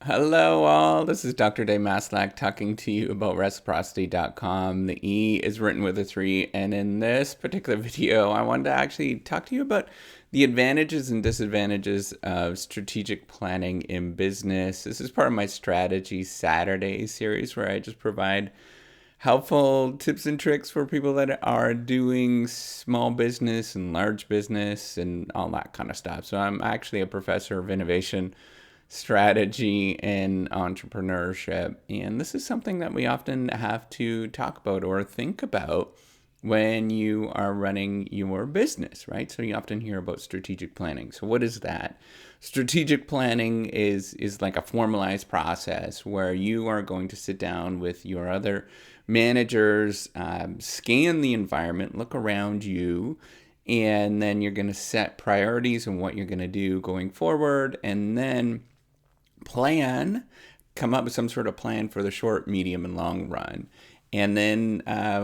Hello, all. This is Dr. Dave Maslak talking to you about reciprocity.com. The E is written with a 3, and in this particular video, I wanted to actually talk to you about the advantages and disadvantages of strategic planning in business. This is part of my Strategy Saturday series where I just provide helpful tips and tricks for people that are doing small business and large business and all that kind of stuff. So I'm actually a professor of innovation strategy and entrepreneurship. And this is something that we often have to talk about or think about when you are running your business, right? So you often hear about strategic planning. So what is that? Strategic planning is like a formalized process where you are going to sit down with your other managers, scan the environment, look around you, and then you're going to set priorities and what you're going to do going forward, and then come up with some sort of plan for the short, medium, and long run. And then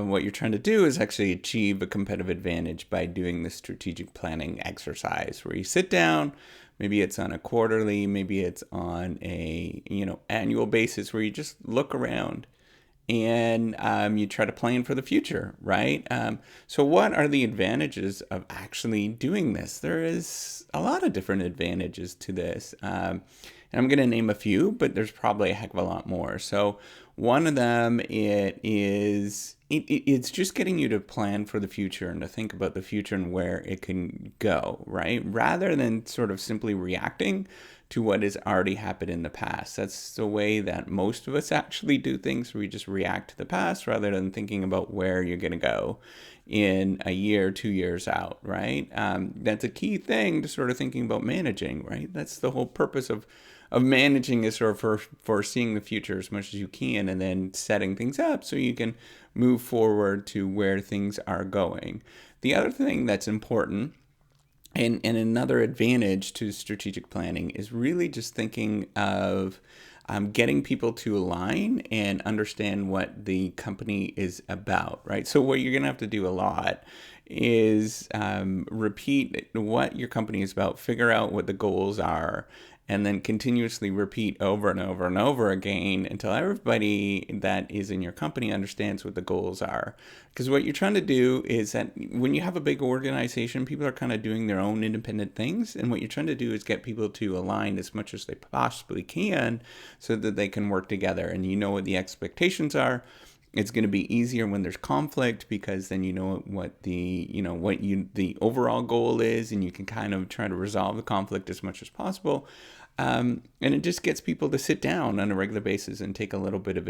what you're trying to do is actually achieve a competitive advantage by doing the strategic planning exercise where you sit down. Maybe it's on a quarterly, maybe it's on a annual basis where you just look around and you try to plan for the future, right? So what are the advantages of actually doing this? There is a lot of different advantages to this. And I'm going to name a few, but there's probably a heck of a lot more. So one of them it's just getting you to plan for the future and to think about the future and where it can go, right? Rather than sort of simply reacting to what has already happened in the past. That's the way that most of us actually do things. We just react to the past rather than thinking about where you're going to go in a year, 2 years out, right? That's a key thing to sort of thinking about managing, right? That's the whole purpose of managing is sort of foreseeing the future as much as you can and then setting things up so you can move forward to where things are going. The other thing that's important and another advantage to strategic planning is really just thinking of getting people to align and understand what the company is about, right? So what you're going to have to do a lot is repeat what your company is about, figure out what the goals are, and then continuously repeat over and over and over again until everybody that is in your company understands what the goals are. Because what you're trying to do is that when you have a big organization, people are kind of doing their own independent things. And what you're trying to do is get people to align as much as they possibly can so that they can work together. And you know what the expectations are. It's going to be easier when there's conflict because then you know what the overall goal is, and you can kind of try to resolve the conflict as much as possible. And it just gets people to sit down on a regular basis and take a little bit of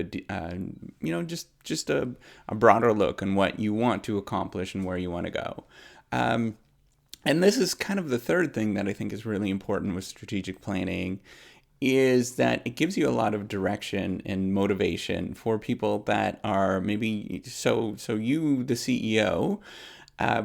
just a broader look on what you want to accomplish and where you want to go. And this is kind of the third thing that I think is really important with strategic planning is that it gives you a lot of direction and motivation for people that are maybe so you, the CEO,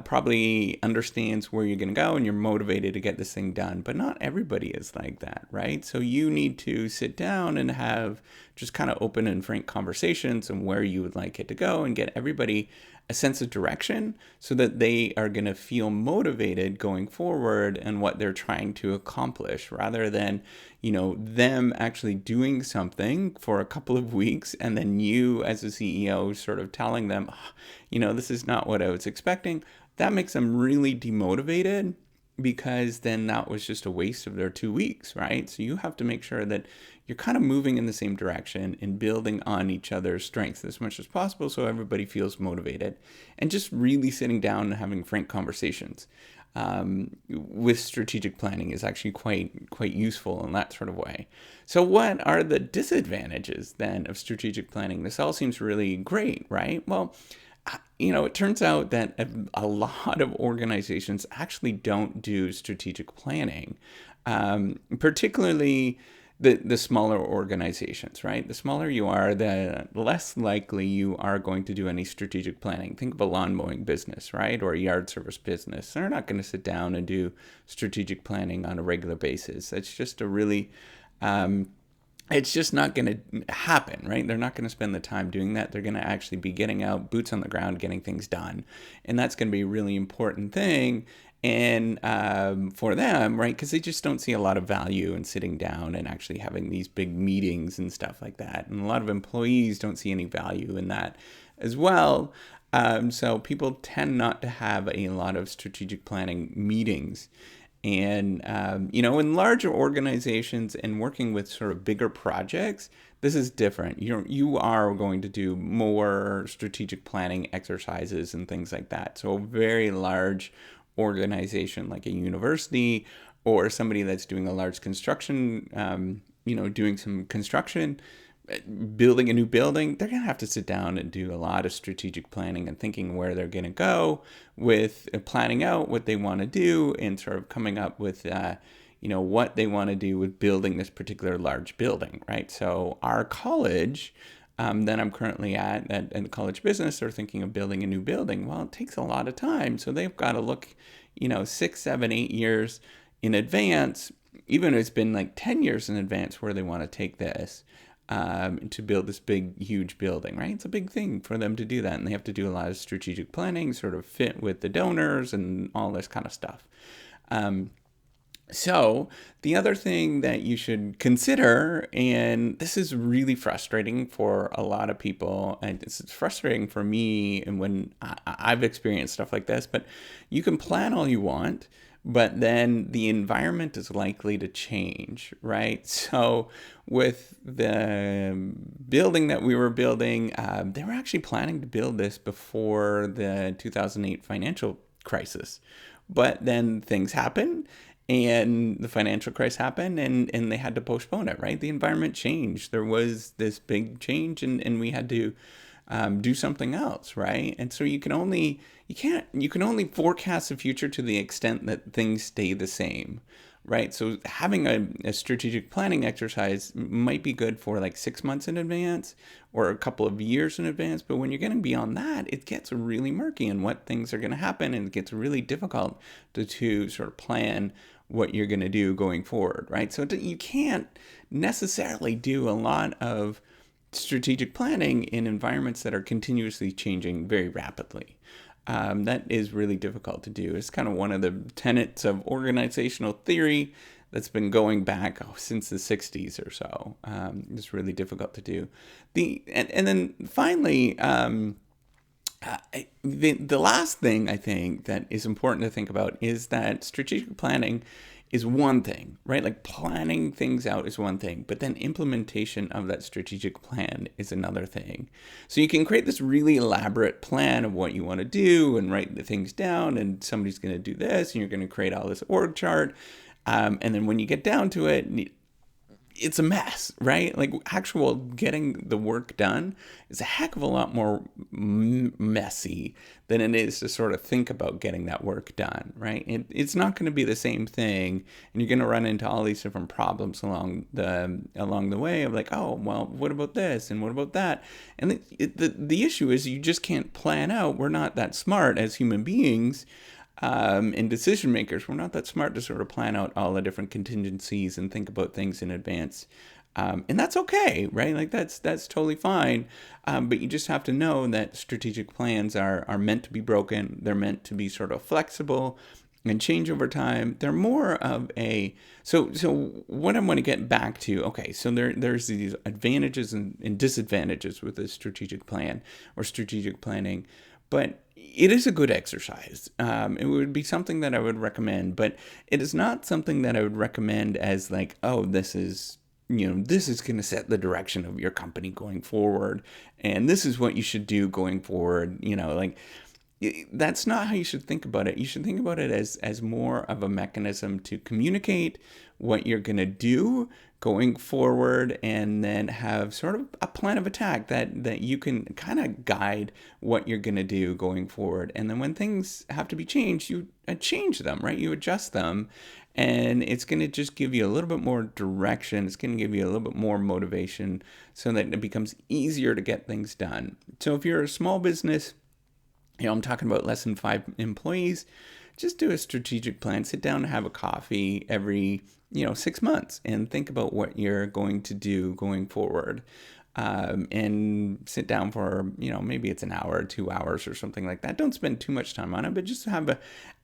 probably understands where you're going to go and you're motivated to get this thing done. But not everybody is like that, right? So you need to sit down and have just kind of open and frank conversations on where you would like it to go and get everybody a sense of direction so that they are going to feel motivated going forward and what they're trying to accomplish rather than, them actually doing something for a couple of weeks and then you as a CEO sort of telling them, this is not what I was expecting. That makes them really demotivated because then that was just a waste of their 2 weeks, right? So you have to make sure that you're kind of moving in the same direction and building on each other's strengths as much as possible so everybody feels motivated and just really sitting down and having frank conversations with strategic planning is actually quite useful in that sort of way. So what are the disadvantages then of strategic planning? This all seems really great, right? Well, it turns out that a lot of organizations actually don't do strategic planning, particularly the smaller organizations, right? The smaller you are, the less likely you are going to do any strategic planning. Think of a lawn mowing business, right? Or a yard service business. They're not going to sit down and do strategic planning on a regular basis. It's just it's just not going to happen, right? They're not going to spend the time doing that. They're going to actually be getting out, boots on the ground, getting things done. And that's going to be a really important thing. And for them, right, because they just don't see a lot of value in sitting down and actually having these big meetings and stuff like that. And a lot of employees don't see any value in that as well. So people tend not to have a lot of strategic planning meetings. And, in larger organizations and working with sort of bigger projects, this is different. You are going to do more strategic planning exercises and things like that. So a very large organization like a university or somebody that's doing a large construction, doing some construction, building a new building, they're going to have to sit down and do a lot of strategic planning and thinking where they're going to go with planning out what they want to do and sort of coming up with, what they want to do with building this particular large building, right? So our college that I'm currently at in college business are thinking of building a new building. Well, it takes a lot of time. So they've got to look, 6, 7, 8 years in advance, even if it's been like 10 years in advance where they want to take this. To build this big, huge building, right? It's a big thing for them to do that. And they have to do a lot of strategic planning, sort of fit with the donors and all this kind of stuff. So the other thing that you should consider, and this is really frustrating for a lot of people, and it's frustrating for me and when I've experienced stuff like this, but you can plan all you want, but then the environment is likely to change, right? So with the building that we were building, they were actually planning to build this before the 2008 financial crisis. But then things happened and the financial crisis happened and they had to postpone it, right? The environment changed. There was this big change and we had to do something else, right? And so you can only forecast the future to the extent that things stay the same, right? So having a strategic planning exercise might be good for like 6 months in advance or a couple of years in advance, but when you're getting beyond that, it gets really murky in what things are going to happen, and it gets really difficult to sort of plan what you're going to do going forward, right? So you can't necessarily do a lot of strategic planning in environments that are continuously changing very rapidly. That is really difficult to do. It's kind of one of the tenets of organizational theory that's been going back since the 60s or so. It's really difficult to do. And then finally, the last thing I think that is important to think about is that strategic planning is one thing, right? Like planning things out is one thing, but then implementation of that strategic plan is another thing. So you can create this really elaborate plan of what you want to do and write the things down, and somebody's going to do this, and you're going to create all this org chart. And then when you get down to it, it's a mess, right? Like actual getting the work done is a heck of a lot more messy than it is to sort of think about getting that work done, right? It's not going to be the same thing, and you're going to run into all these different problems along the way of like, oh, well, what about this and what about that? And the issue is you just can't plan out. We're not that smart as human beings. And decision makers, we're not that smart to sort of plan out all the different contingencies and think about things in advance. And that's okay, right? Like that's totally fine. But you just have to know that strategic plans are meant to be broken. They're meant to be sort of flexible and change over time. They're more of so what I'm going to get back to, okay, so there's these advantages and disadvantages with a strategic plan or strategic planning. But it is a good exercise. It would be something that I would recommend, but it is not something that I would recommend as like, oh, this is going to set the direction of your company going forward, and this is what you should do going forward. That's not how you should think about it. You should think about it as more of a mechanism to communicate what you're going to do going forward, and then have sort of a plan of attack that you can kind of guide what you're going to do going forward. And then when things have to be changed, you change them, right? You adjust them, and it's going to just give you a little bit more direction. It's going to give you a little bit more motivation so that it becomes easier to get things done. So if you're a small business, I'm talking about less than 5 employees, just do a strategic plan. Sit down and have a coffee every 6 months and think about what you're going to do going forward. and sit down for, maybe it's an hour, 2 hours or something like that. Don't spend too much time on it, but just have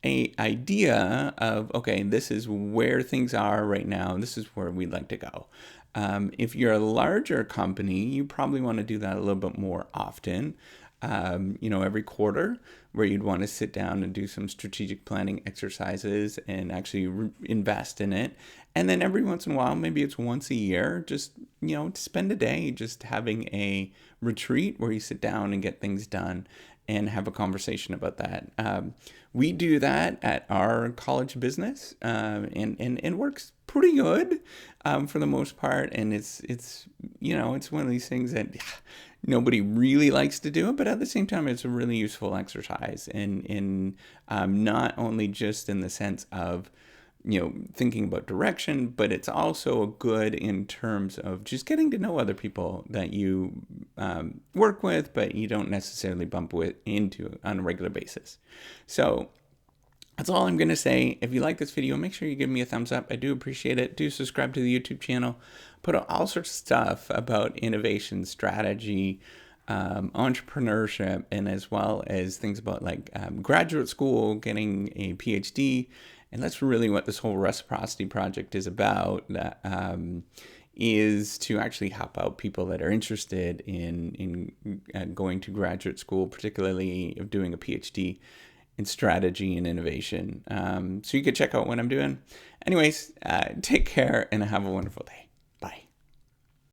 a idea of, okay, this is where things are right now. This is where we'd like to go. If you're a larger company, you probably want to do that a little bit more often. Every quarter, where you'd want to sit down and do some strategic planning exercises and actually invest in it. And then every once in a while, maybe it's once a year, just, to spend a day just having a retreat where you sit down and get things done and have a conversation about that. We do that at our college business, and works pretty good for the most part. And it's one of these things that nobody really likes to do it, but at the same time, it's a really useful exercise. In not only just in the sense of thinking about direction, but it's also good in terms of just getting to know other people that you work with, but you don't necessarily bump into on a regular basis. So that's all I'm going to say. If you like this video, make sure you give me a thumbs up. I do appreciate it. Do subscribe to the YouTube channel. Put out all sorts of stuff about innovation, strategy, entrepreneurship, and as well as things about like graduate school, getting a PhD. And that's really what this whole reciprocity project is about. Is to actually help out people that are interested in going to graduate school, particularly of doing a PhD in strategy and innovation. So you could check out what I'm doing. Anyways, take care and have a wonderful day.